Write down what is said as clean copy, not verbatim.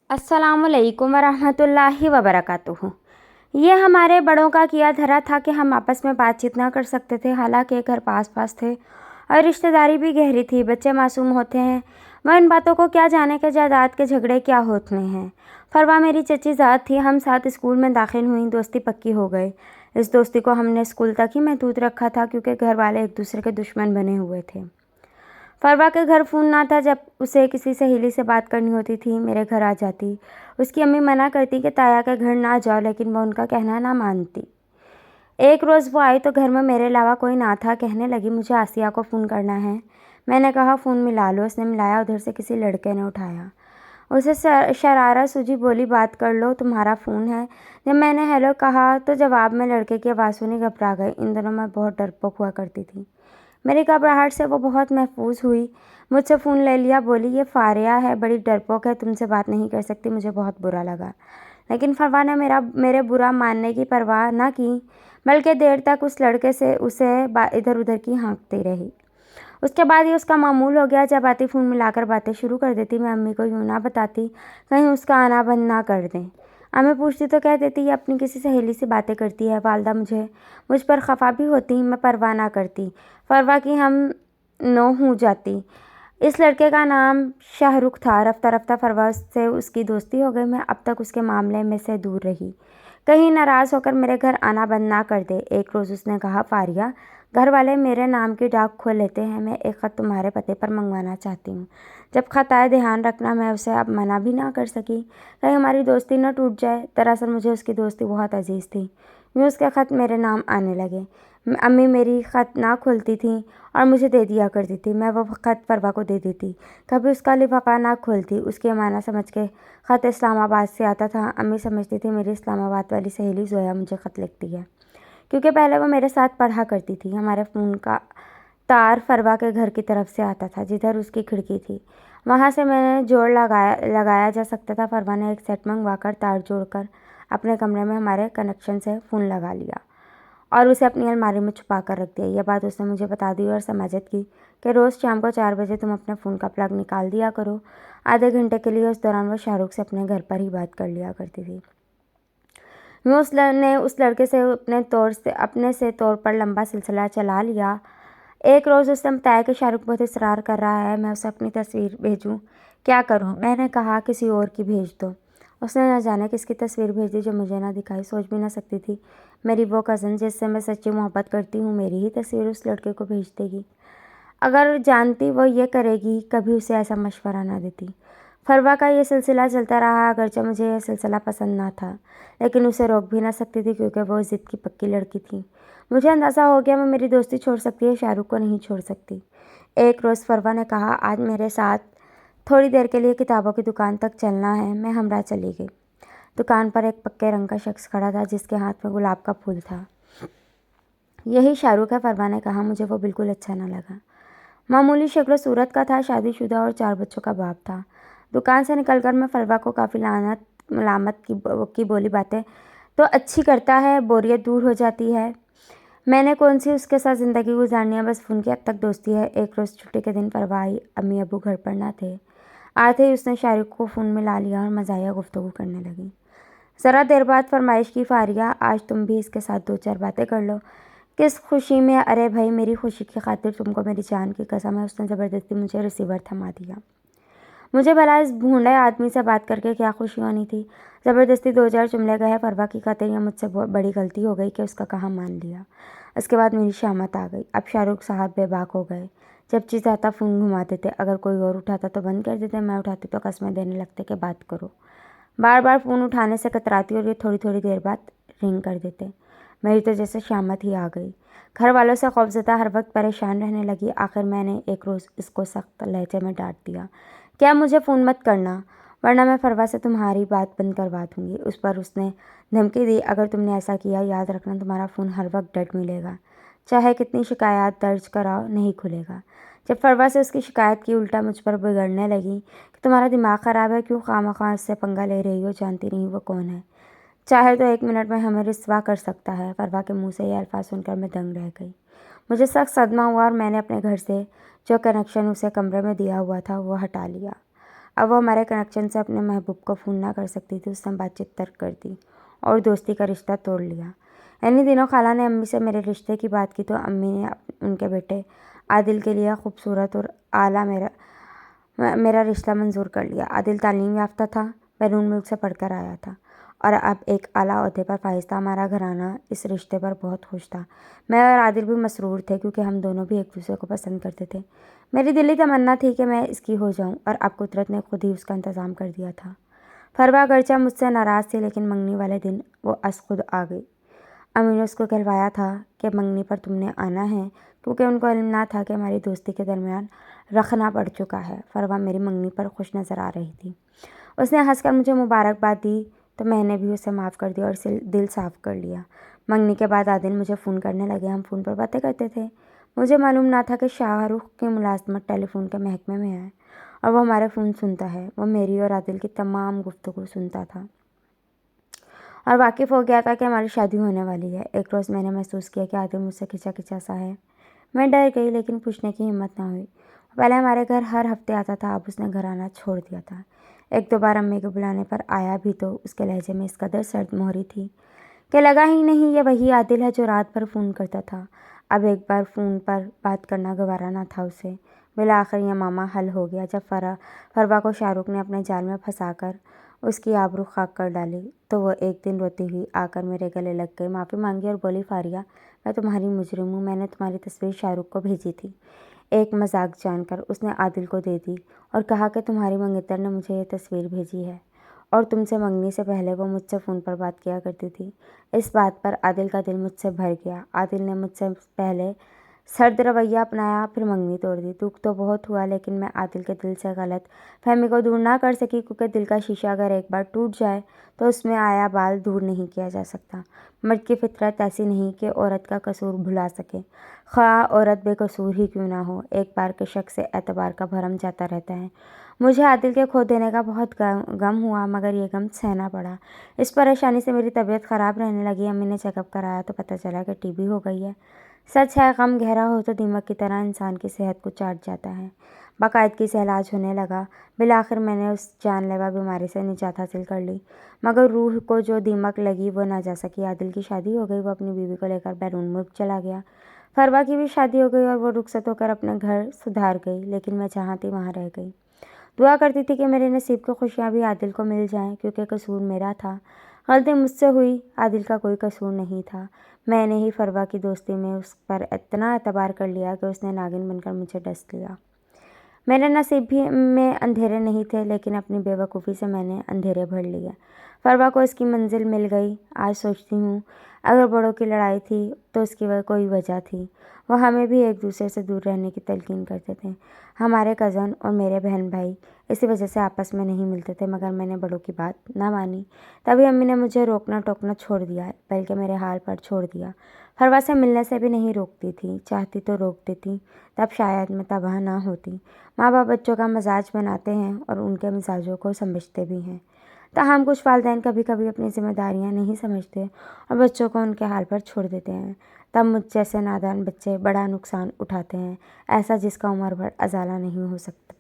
अस्सलाम वालेकुम वरहमतुल्लाहि वबरकातुहू। ये हमारे बड़ों का किया धरा था कि हम आपस में बातचीत ना कर सकते थे, हालांकि घर पास पास थे और रिश्तेदारी भी गहरी थी। बच्चे मासूम होते हैं, वह इन बातों को क्या जाने कि जायदाद के झगड़े क्या होते हैं। फरवा मेरी चची ज़ात थी, हम साथ स्कूल में दाखिल हुई, दोस्ती पक्की हो गई। इस दोस्ती को हमने स्कूल तक ही महदूद रखा था, क्योंकि घर वाले एक दूसरे के दुश्मन बने हुए थे। फरवा के घर फ़ोन ना था। जब उसे किसी सहेली से बात करनी होती थी, मेरे घर आ जाती। उसकी अम्मी मना करती कि ताया के घर ना जाओ, लेकिन वह उनका कहना ना मानती। एक रोज़ वो आई तो घर में मेरे अलावा कोई ना था। कहने लगी, मुझे आसिया को फ़ोन करना है। मैंने कहा, फ़ोन मिला लो। उसने मिलाया, उधर से किसी लड़के ने उठाया। उसे शरारत सूझी, बोली, बात कर लो, तुम्हारा फ़ोन है। जब मैंने हेलो कहा तो जवाब में लड़के की आवाज़ सुनी, घबरा गई। इन दिनों मैं बहुत डरपोक हुआ करती थी। मेरी घबराहट से वो बहुत महफूज हुई। मुझसे फ़ोन ले लिया, बोली, ये फारिया है, बड़ी डरपोक है, तुमसे बात नहीं कर सकती। मुझे बहुत बुरा लगा, लेकिन फरवा ने मेरे बुरा मानने की परवाह ना की, बल्कि देर तक उस लड़के से उसे इधर उधर की हाँकती रही। उसके बाद ये उसका मामूल हो गया। जब आती फ़ोन मिलाकर बातें शुरू कर देती। मैं अम्मी को यूँ ना बताती, कहीं उसका आना बंद ना कर दें। अम्मी पूछती तो कह देती, ये अपनी किसी सहेली से बातें करती है। वालदा मुझ पर खफा भी होती, मैं परवाह ना करती। फरवा की हम नो हो जाती। इस लड़के का नाम शाहरुख था। रफ्ता रफ्ता फरवा से उसकी दोस्ती हो गई। मैं अब तक उसके मामले में से दूर रही। कहीं नाराज़ होकर मेरे घर आना बंद ना कर दे। एक रोज़ उसने कहा, फारिया, घर वाले मेरे नाम की डाक खोल लेते हैं। मैं एक ख़त तुम्हारे पते पर मंगवाना चाहती हूँ। जब ख़त आए, ध्यान रखना। मैं उसे अब मना भी ना कर सकी, कहीं हमारी दोस्ती न टूट जाए। दरअसल मुझे उसकी दोस्ती बहुत अजीज़ थी। यूँ उसके ख़त मेरे नाम आने लगे। अम्मी मेरी ख़त ना खोलती थी और मुझे दे दिया करती थी। मैं वो ख़त फरवा को दे देती, कभी उसका लिफाफा ना खोलती। उसकी अमानत समझ के ख़त इस्लामाबाद से आता था। अम्मी समझती थी मेरी इस्लामाबाद वाली सहेली जोया मुझे ख़त लिखती है, क्योंकि पहले वो मेरे साथ पढ़ा करती थी। हमारे फ़ोन का तार फरवा के घर की तरफ से आता था, जिधर उसकी खिड़की थी। वहाँ से मैंने जोड़ लगाया जा सकता था। फरवा ने एक सेट मंगवाकर तार जोड़कर अपने कमरे में हमारे कनेक्शन से फ़ोन लगा लिया और उसे अपनी अलमारी में छुपा कर रख दिया। यह बात उसने मुझे बता दी और समाजत की कि रोज़ शाम को 4 बजे तुम अपने फ़ोन का प्लग निकाल दिया करो। आधे घंटे के लिए उस दौरान वो शाहरुख से अपने घर पर ही बात कर लिया करती थी। मैं उस लड़के से अपने से तौर पर लंबा सिलसिला चला लिया। एक रोज़ उसने बताया कि शाहरुख बहुत इसरार कर रहा है, मैं उसे अपनी तस्वीर भेजूं। क्या करूं? मैंने कहा, किसी और की भेज दो। उसने न जाने किसकी तस्वीर भेज दी, जो मुझे ना दिखाई। सोच भी ना सकती थी मेरी वो कज़न, जिससे मैं सच्ची मोहब्बत करती हूँ, मेरी ही तस्वीर उस लड़के को भेज देगी। अगर जानती वो ये करेगी, कभी उसे ऐसा मशवरा ना देती। फरवा का ये सिलसिला चलता रहा। अगरचे मुझे यह सिलसिला पसंद ना था, लेकिन उसे रोक भी ना सकती थी, क्योंकि वो ज़िद की पक्की लड़की थी। मुझे अंदाज़ा हो गया, मैं मेरी दोस्ती छोड़ सकती है, शाहरुख को नहीं छोड़ सकती। एक रोज़ फरवा ने कहा, आज मेरे साथ थोड़ी देर के लिए किताबों की दुकान तक चलना है। मैं हमरा चली गई। दुकान पर एक पक्के रंग का शख्स खड़ा था, जिसके हाथ में गुलाब का फूल था। यही शाहरुख है, फरवा ने कहा। मुझे वो बिल्कुल अच्छा न लगा। मामूली शक्ल सूरत का था, शादीशुदा और 4 बच्चों का बाप था। दुकान से निकलकर मैं फरवा को काफ़ी मलामत की बोली, बातें तो अच्छी करता है, बोरियत दूर हो जाती है। मैंने कौन सी उसके साथ ज़िंदगी गुजारनी है, बस फ़ोन की अब तक दोस्ती है। एक रोज़ छुट्टी के दिन फरवा आई। अम्मी अबू घर पर ना थे। आते ही उसने शाहरुख को फ़ोन में ला लिया और मज़ाहिया गुफ्तगू करने लगी। ज़रा देर बाद फरमाइश की, फारिया, आज तुम भी इसके साथ 2-4 बातें कर लो। किस खुशी में? अरे भाई, मेरी खुशी की खातिर तुमको मेरी जान की कसम है। उसने ज़बरदस्ती मुझे रिसीवर थमा दिया। मुझे भला इस भूंडे आदमी से बात करके क्या खुशी होनी थी। ज़बरदस्ती 2-4 जुमले गए। फरवा की खातिर यह मुझसे बहुत बड़ी गलती हो गई कि उसका कहा मान लिया। उसके बाद मेरी शामत आ गई। अब शाहरुख साहब बेबाक हो गए। जब जी चाहता फ़ोन घुमा देते, अगर कोई और उठाता तो बंद कर देते, मैं उठाती तो कस्में देने लगते कि बात करो। बार बार फ़ोन उठाने से कतराती और ये थोड़ी थोड़ी देर बाद रिंग कर देते। मेरी तो जैसे शामत ही आ गई। घर वालों से खौफज़दा हर वक्त परेशान रहने लगी। आखिर मैंने एक रोज़ इसको सख्त लहजे में डांट दिया, क्या मुझे फ़ोन मत करना, वरना मैं फरवा से तुम्हारी बात बंद करवा दूँगी। उस पर उसने धमकी दी, अगर तुमने ऐसा किया, याद रखना तुम्हारा फ़ोन हर वक्त डेड मिलेगा, चाहे कितनी शिकायत दर्ज कराओ, नहीं खुलेगा। जब फरवा से उसकी शिकायत की, उल्टा मुझ पर बिगड़ने लगी कि तुम्हारा दिमाग ख़राब है, क्यों खामख़ा उससे पंगा ले रही हो, जानती नहीं वो कौन है, चाहे तो 1 मिनट में हमें रुस्वा कर सकता है। फरवा के मुंह से ये अल्फाज सुनकर मैं दंग रह गई। मुझे सख्त सदमा हुआ और मैंने अपने घर से जो कनेक्शन उसे कमरे में दिया हुआ था वो हटा लिया। اب وہ ہمارے کنیکشن سے اپنے محبوب کو فون نہ کر سکتی تھی۔ اس نے بات چیت ترک کر دی اور دوستی کا رشتہ توڑ لیا۔ انہی دنوں خالہ نے امی سے میرے رشتے کی بات کی تو امی نے ان کے بیٹے عادل کے لیے خوبصورت اور اعلیٰ میرا رشتہ منظور کر لیا۔ عادل تعلیم یافتہ تھا، بیرون ملک سے پڑھ کر آیا تھا اور اب ایک اعلیٰ عہدے پر فائز تھا۔ ہمارا گھرانہ اس رشتے پر بہت خوش تھا۔ میں اور عادل بھی مسرور تھے کیونکہ ہم دونوں بھی ایک دوسرے کو پسند کرتے تھے۔ میری دلی تمنا تھی کہ میں اس کی ہو جاؤں اور اب قدرت نے خود ہی اس کا انتظام کر دیا تھا۔ فروا اگرچہ مجھ سے ناراض تھی لیکن منگنی والے دن وہ از خود آ گئی۔ امی نے اس کو کہلوایا تھا کہ منگنی پر تم نے آنا ہے کیونکہ ان کو علم نہ تھا کہ ہماری دوستی کے درمیان رخنا پڑ چکا ہے۔ فروا میری منگنی پر خوش نظر آ رہی تھی۔ اس نے ہنس کر مجھے مبارکباد دی تو میں نے بھی اسے معاف کر دیا اور دل صاف کر لیا۔ منگنی کے بعد عادل مجھے فون کرنے لگے۔ ہم فون پر باتیں کرتے تھے۔ مجھے معلوم نہ تھا کہ شاہ رخ کی ملازمت ٹیلی فون کے محکمے میں ہے اور وہ ہمارے فون سنتا ہے۔ وہ میری اور عادل کی تمام گفتگو سنتا تھا اور واقف ہو گیا تھا کہ ہماری شادی ہونے والی ہے۔ ایک روز میں نے محسوس کیا کہ عادل مجھ سے کھچا کھچا سا ہے۔ میں ڈر گئی لیکن پوچھنے کی ہمت نہ ہوئی۔ پہلے ہمارے گھر ہر ہفتے آتا تھا، اب اس نے گھر آنا چھوڑ دیا تھا۔ ایک دو بار امی کے بلانے پر آیا بھی تو اس کے لہجے میں اس قدر سرد مہری تھی کہ لگا ہی نہیں یہ وہی عادل ہے جو رات بھر فون کرتا تھا۔ اب ایک بار فون پر بات کرنا گوارا نہ تھا اسے۔ بالآخر یہ معاملہ حل ہو گیا جب فروا کو شاہ رخ نے اپنے جال میں پھنسا کر اس کی آبرو خاک کر ڈالی تو وہ ایک دن روتی ہوئی آ کر میرے گلے لگ گئی، معافی مانگی اور بولی، فاریہ میں تمہاری مجرم ہوں، میں نے تمہاری تصویر شاہ رخ کو بھیجی تھی۔ ایک مذاق جان کر اس نے عادل کو دے دی اور کہا کہ تمہاری منگیتر نے مجھے یہ تصویر بھیجی ہے اور تم سے منگنی سے پہلے وہ مجھ سے فون پر بات کیا کرتی تھی۔ اس بات پر عادل کا دل مجھ سے بھر گیا۔ عادل نے مجھ سے پہلے سرد رویہ اپنایا پھر منگنی توڑ دی۔ دکھ تو بہت ہوا لیکن میں عادل کے دل سے غلط فہمی کو دور نہ کر سکی کیونکہ دل کا شیشہ اگر ایک بار ٹوٹ جائے تو اس میں آیا بال دور نہیں کیا جا سکتا۔ مرد کی فطرت ایسی نہیں کہ عورت کا قصور بھلا سکے، خواہ عورت بے قصور ہی کیوں نہ ہو۔ ایک بار کے شک سے اعتبار کا بھرم جاتا رہتا ہے۔ مجھے عادل کے کھو دینے کا بہت غم ہوا مگر یہ غم سہنا پڑا۔ اس پریشانی سے میری طبیعت خراب رہنے لگی۔ امی نے چیک اپ کرایا تو پتہ چلا کہ ٹی بی ہو گئی ہے۔ سچ ہے غم گہرا ہو تو دیمک کی طرح انسان کی صحت کو چاٹ جاتا ہے۔ باقاعدگی سے علاج ہونے لگا۔ بالآخر میں نے اس جان لیوا بیماری سے نجات حاصل کر لی مگر روح کو جو دیمک لگی وہ نہ جا سکی۔ عادل کی شادی ہو گئی، وہ اپنی بیوی کو لے کر بیرون ملک چلا گیا۔ فروا کی بھی شادی ہو گئی اور وہ رخصت ہو کر اپنے گھر سدھار گئی لیکن میں جہاں تھی وہاں رہ گئی۔ دعا کرتی تھی کہ میرے نصیب کی خوشیاں بھی عادل کو مل جائیں کیونکہ قصور میرا تھا۔ غلطی مجھ سے ہوئی، عادل کا کوئی قصور نہیں تھا۔ میں نے ہی فروا کی دوستی میں اس پر اتنا اعتبار کر لیا کہ اس نے ناگن بن کر مجھے ڈس لیا۔ میرے نصیب بھی میں اندھیرے نہیں تھے لیکن اپنی بے وقوفی سے میں نے اندھیرے بھر لیے۔ فروا کو اس کی منزل مل گئی۔ آج سوچتی ہوں اگر بڑوں کی لڑائی تھی تو اس کی کوئی وجہ تھی۔ وہ ہمیں بھی ایک دوسرے سے دور رہنے کی تلقین کرتے تھے۔ ہمارے کزن اور میرے بہن بھائی اسی وجہ سے آپس میں نہیں ملتے تھے مگر میں نے بڑوں کی بات نہ مانی۔ تبھی امی نے مجھے روکنا ٹوکنا چھوڑ دیا بلکہ میرے حال پر چھوڑ دیا۔ فروا سے ملنے سے بھی نہیں روکتی تھی، چاہتی تو روک دیتی، تب شاید میں تباہ نہ ہوتی۔ ماں باپ بچوں کا مزاج بناتے ہیں اور ان کے مزاجوں کو سمجھتے بھی ہیں۔ تاہم کچھ والدین کبھی کبھی اپنی ذمہ داریاں نہیں سمجھتے اور بچوں کو ان کے حال پر چھوڑ دیتے ہیں، تب مجھ جیسے نادان بچے بڑا نقصان اٹھاتے ہیں، ایسا جس کا عمر بھر ازالہ نہیں ہو سکتا۔